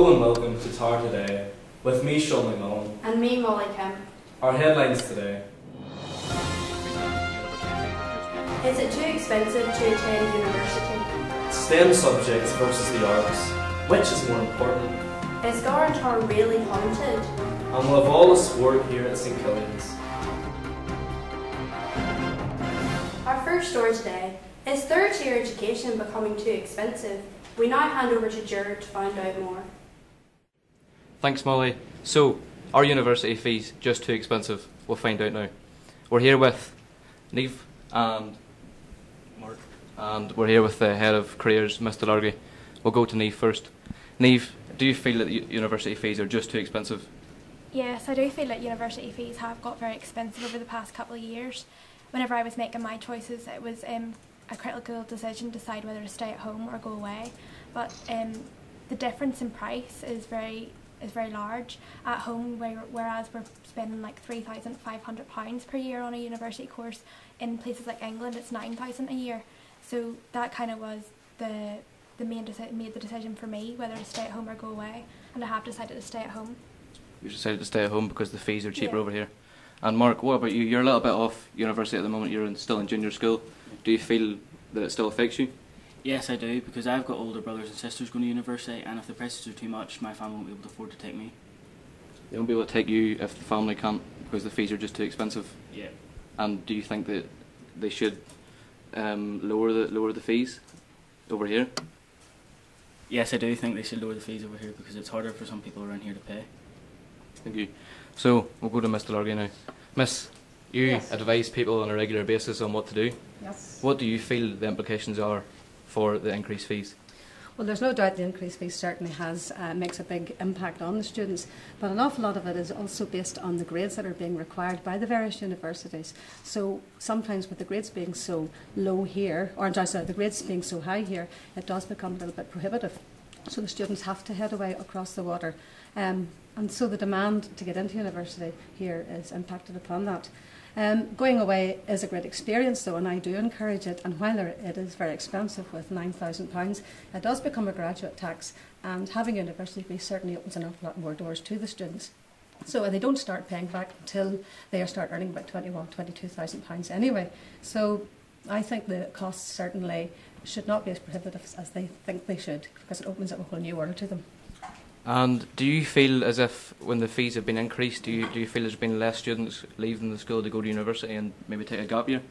Hello and welcome to TAR Today, with me Sean McMillan. And me Molly Kim. Our headlines today. Is it too expensive to attend university? STEM subjects versus the arts. Which is more important? Is Garantore really haunted? And we'll have all the sport here at St Killian's. Our first story today is third tier education becoming too expensive? We now hand over to Jared to find out more. Thanks, Molly. So, are university fees just too expensive? We'll find out now. We're here with Neve and Mark, and we're here with the head of careers, Mr. Largy. We'll go to Neve first. Neve, do you feel that university fees are just too expensive? Yes, I do feel that university fees have got very expensive over the past couple of years. Whenever I was making my choices, it was a critical decision to decide whether to stay at home or go away. But the difference in price is very large. At home, whereas we're spending like £3,500 per year on a university course, in places like England it's £9,000 a year. So that kind of was the made the decision for me whether to stay at home or go away, and I have decided to stay at home. You decided to stay at home because the fees are cheaper over here. And Mark, what about you? You're a little bit off university at the moment. You're still in junior school. Do you feel that it still affects you? Yes, I do, because I've got older brothers and sisters going to university, and if the prices are too much, my family won't be able to afford to take me. They won't be able to take you if the family can't because the fees are just too expensive. Yeah. And do you think that they should lower the fees over here? Yes, I do think they should lower the fees over here because it's harder for some people around here to pay. Thank you. So we'll go to Mr. Largy now. Miss, you advise people on a regular basis on what to do. Yes. What do you feel the implications are for the increased fees? Well, there's no doubt the increased fee certainly makes a big impact on the students, but an awful lot of it is also based on the grades that are being required by the various universities. So sometimes with the grades being so low here, the grades being so high here, it does become a little bit prohibitive. So the students have to head away across the water. And so the demand to get into university here is impacted upon that. Going away is a great experience though, and I do encourage it, and while it is very expensive with £9,000, it does become a graduate tax, and having university fees certainly opens an awful lot more doors to the students. So they don't start paying back until they start earning about £22,000 anyway. So I think the costs certainly should not be as prohibitive as they think they should, because it opens up a whole new world to them. And do you feel as if when the fees have been increased, do you feel there's been less students leaving the school to go to university and maybe take a gap year?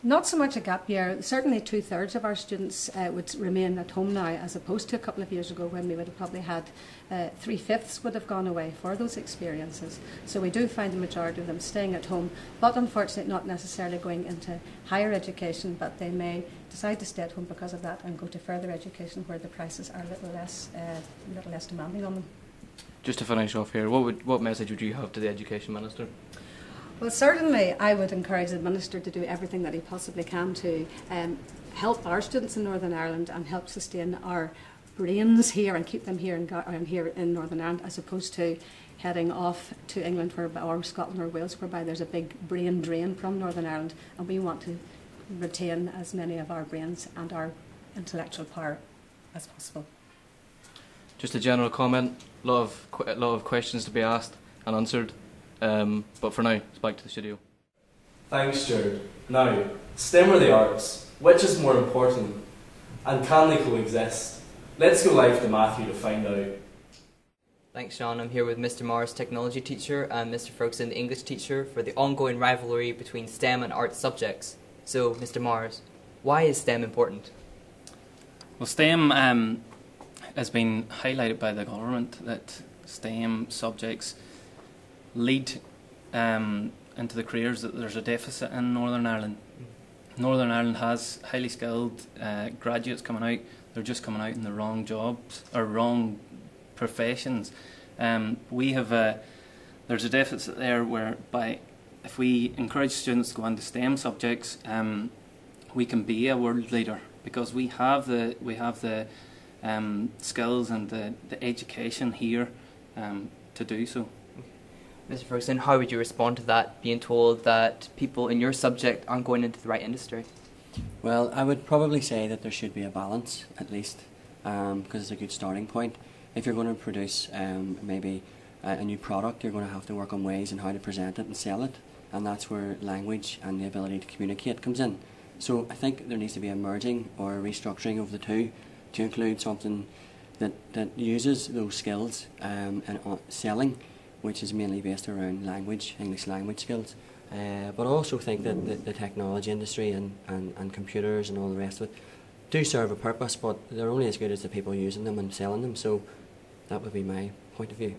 Not so much a gap year. Certainly 2/3 of our students would remain at home now, as opposed to a couple of years ago when we would have probably had 3/5 would have gone away for those experiences. So we do find the majority of them staying at home, but unfortunately not necessarily going into higher education, but they may decide to stay at home because of that and go to further education where the prices are a little less demanding on them. Just to finish off here, what message would you have to the Education Minister? Well, certainly I would encourage the Minister to do everything that he possibly can to help our students in Northern Ireland and help sustain our brains here and keep them here in Northern Ireland, as opposed to heading off to England or Scotland or Wales, whereby there's a big brain drain from Northern Ireland, and we want to retain as many of our brains and our intellectual power as possible. Just a general comment, a lot of questions to be asked and answered. But for now, it's back to the studio. Thanks, Jared. Now, STEM or the arts? Which is more important? And can they coexist? Let's go live to Matthew to find out. Thanks, Sean. I'm here with Mr. Morris, technology teacher, and Mr. Ferguson, the English teacher, for the ongoing rivalry between STEM and arts subjects. So, Mr. Morris, why is STEM important? Well, STEM has been highlighted by the government that STEM subjects lead into the careers that there's a deficit in Northern Ireland. Northern Ireland has highly skilled graduates coming out. They're just coming out in the wrong jobs or wrong professions. There's a deficit there whereby if we encourage students to go into STEM subjects, we can be a world leader because we have the skills and the education here to do so. Mr. Ferguson, how would you respond to that, being told that people in your subject aren't going into the right industry? Well, I would probably say that there should be a balance, at least, because it's a good starting point. if you're going to produce maybe a new product, you're going to have to work on ways and how to present it and sell it, and that's where language and the ability to communicate comes in. So I think there needs to be a merging or a restructuring of the two to include something that uses those skills and selling, which is mainly based around language, English language skills. But I also think that the technology industry and computers and all the rest of it do serve a purpose, but they're only as good as the people using them and selling them. So that would be my point of view.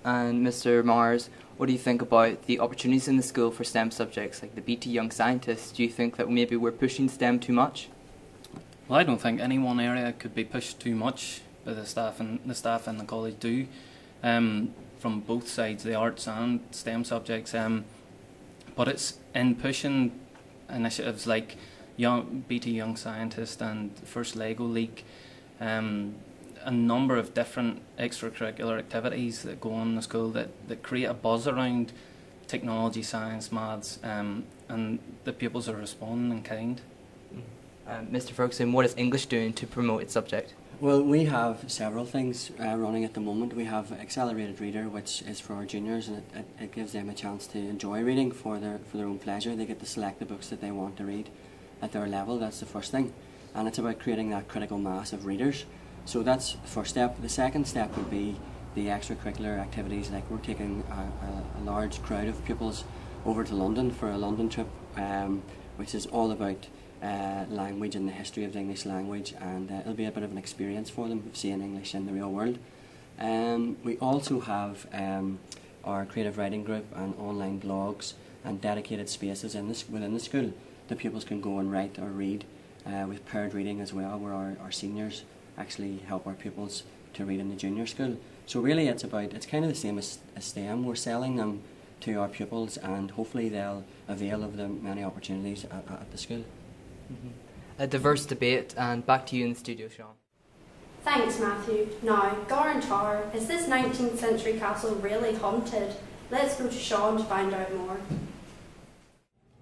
And Mr. Mars, what do you think about the opportunities in the school for STEM subjects like the BT Young Scientists? Do you think that maybe we're pushing STEM too much? Well, I don't think any one area could be pushed too much by the staff in the college do, from both sides, the arts and STEM subjects. But it's in pushing initiatives like BT Young Scientist and First Lego League, a number of different extracurricular activities that go on in the school that create a buzz around technology, science, maths, and the pupils are responding in kind. Mr. Ferguson, what is English doing to promote its subject? Well, we have several things running at the moment. We have Accelerated Reader, which is for our juniors, and it gives them a chance to enjoy reading for their own pleasure. They get to select the books that they want to read at their level. That's the first thing, and it's about creating that critical mass of readers. So that's the first step. The second step would be the extracurricular activities, like we're taking a large crowd of pupils over to London for a London trip, which is all about language and the history of the English language, and it'll be a bit of an experience for them of seeing English in the real world. We also have our creative writing group and online blogs and dedicated spaces within the school. The pupils can go and write or read with paired reading as well, where our seniors actually help our pupils to read in the junior school. So really it's kind of the same as STEM. We're selling them to our pupils, and hopefully they'll avail of the many opportunities at the school. A diverse debate, and back to you in the studio, Sean. Thanks, Matthew. Now, Garan Tower, is this 19th century castle really haunted? Let's go to Sean to find out more.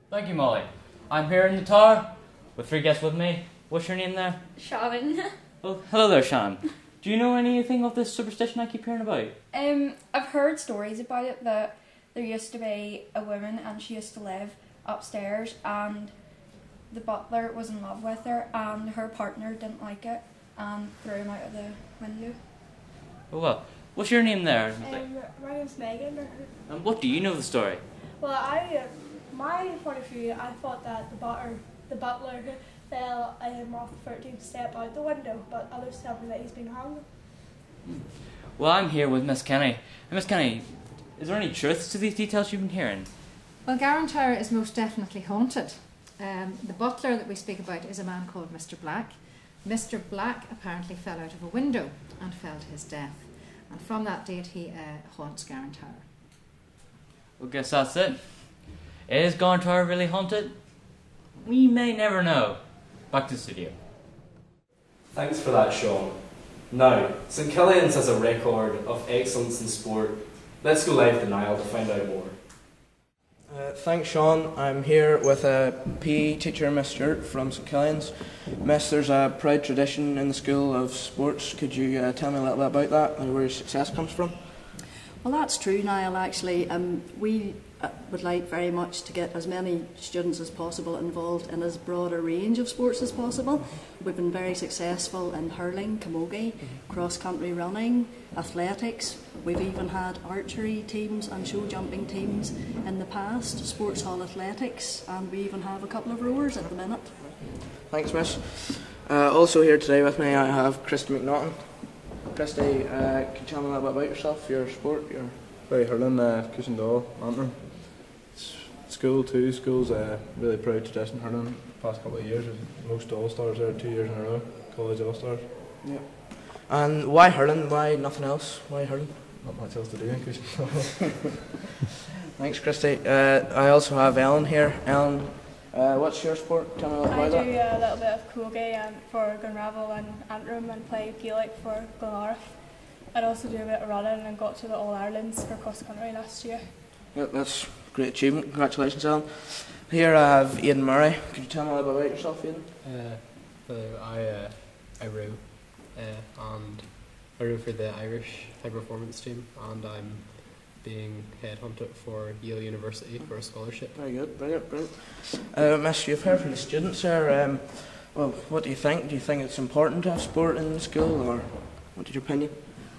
Thank you, Molly. I'm here in the tower with 3 guests with me. What's your name there? Sharon. Well, hello there, Sean. Do you know anything of this superstition I keep hearing about? I've heard stories about it, that there used to be a woman and she used to live upstairs, and the butler was in love with her, and her partner didn't like it and threw him out of the window. Oh, well, what's your name there? My name's Megan. And what do you know of the story? Well, my point of view, I thought that the butler fell off the 13th step out the window, but others tell me that he's been hung. Well, I'm here with Miss Kenny. And Miss Kenny, is there any truth to these details you've been hearing? Well, Garan Tower is most definitely haunted. The butler that we speak about is a man called Mr. Black. Mr. Black apparently fell out of a window and fell to his death. And from that date he haunts Garan Tower. Well, guess that's it. Is Garan Tower really haunted? We may never know. Back to the studio. Thanks for that, Sean. Now, St Killian's has a record of excellence in sport. Let's go live to Niall to find out more. Thanks, Sean. I'm here with a PE teacher, Miss Stewart from St Killian's. Miss, there's a proud tradition in the school of sports. Could you tell me a little bit about that and where your success comes from? Well, that's true, Niall, actually. We would like very much to get as many students as possible involved in as broad a range of sports as possible. We've been very successful in hurling, camogie, cross-country running, athletics. We've even had archery teams and show jumping teams in the past, sports hall athletics, and we even have a couple of rowers at the minute. Thanks, Miss. Also here today with me I have Christy McNaughton. Christy, can you tell me a little bit about yourself, your sport? Play hurling, Cushendall, Antrim. School too. School's a really proud tradition hurling. The past couple of years, most All-Stars there 2 years in a row, college All-Stars. Yeah. And why hurling? Why nothing else? Why hurling? Not much else to do in Cushendall. Thanks, Christy. I also have Ellen here. Ellen, what's your sport? Tell me a little about that. I do a little bit of camogie for Gunravel and Antrim, and play Gaelic for Glenarth. I'd also do a bit of running and got to the All-Irelands for cross-country last year. Yep, that's a great achievement. Congratulations, Ellen. Here I have Aidan Murray. Could you tell me a little bit about yourself, Aidan? I row, and I row for the Irish high performance team, and I'm being headhunted for Yale University for a scholarship. Very good, brilliant, brilliant. Miss, you've heard from the students there. Well, what do you think? Do you think it's important to have sport in the school, or what is your opinion?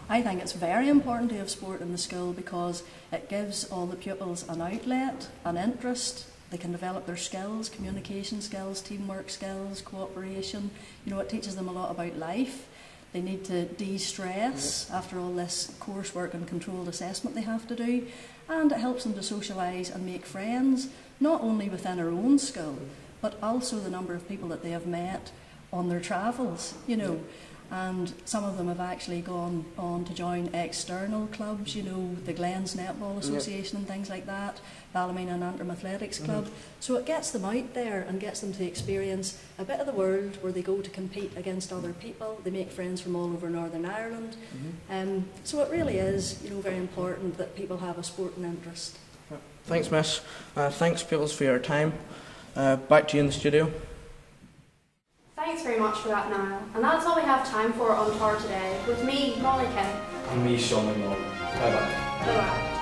I think it's very important to have sport in the school because it gives all the pupils an outlet, an interest. They can develop their skills, communication skills, teamwork skills, cooperation. You know, it teaches them a lot about life. They need to de-stress after all this coursework and controlled assessment they have to do. And it helps them to socialise and make friends, not only within our own school, but also the number of people that they have met on their travels, you know. And some of them have actually gone on to join external clubs, you know, the Glens Netball Association and things like that, Ballymena and Antrim Athletics Club. So it gets them out there and gets them to experience a bit of the world where they go to compete against other people. They make friends from all over Northern Ireland. So it really is, you know, very important that people have a sporting interest. Thanks, Miss. Thanks, pupils, for your time. Back to you in the studio. Thanks very much for that, Niall. And that's all we have time for on tour today, with me, Molly Kim. And me, Sean McNaughton. Bye bye. Bye bye.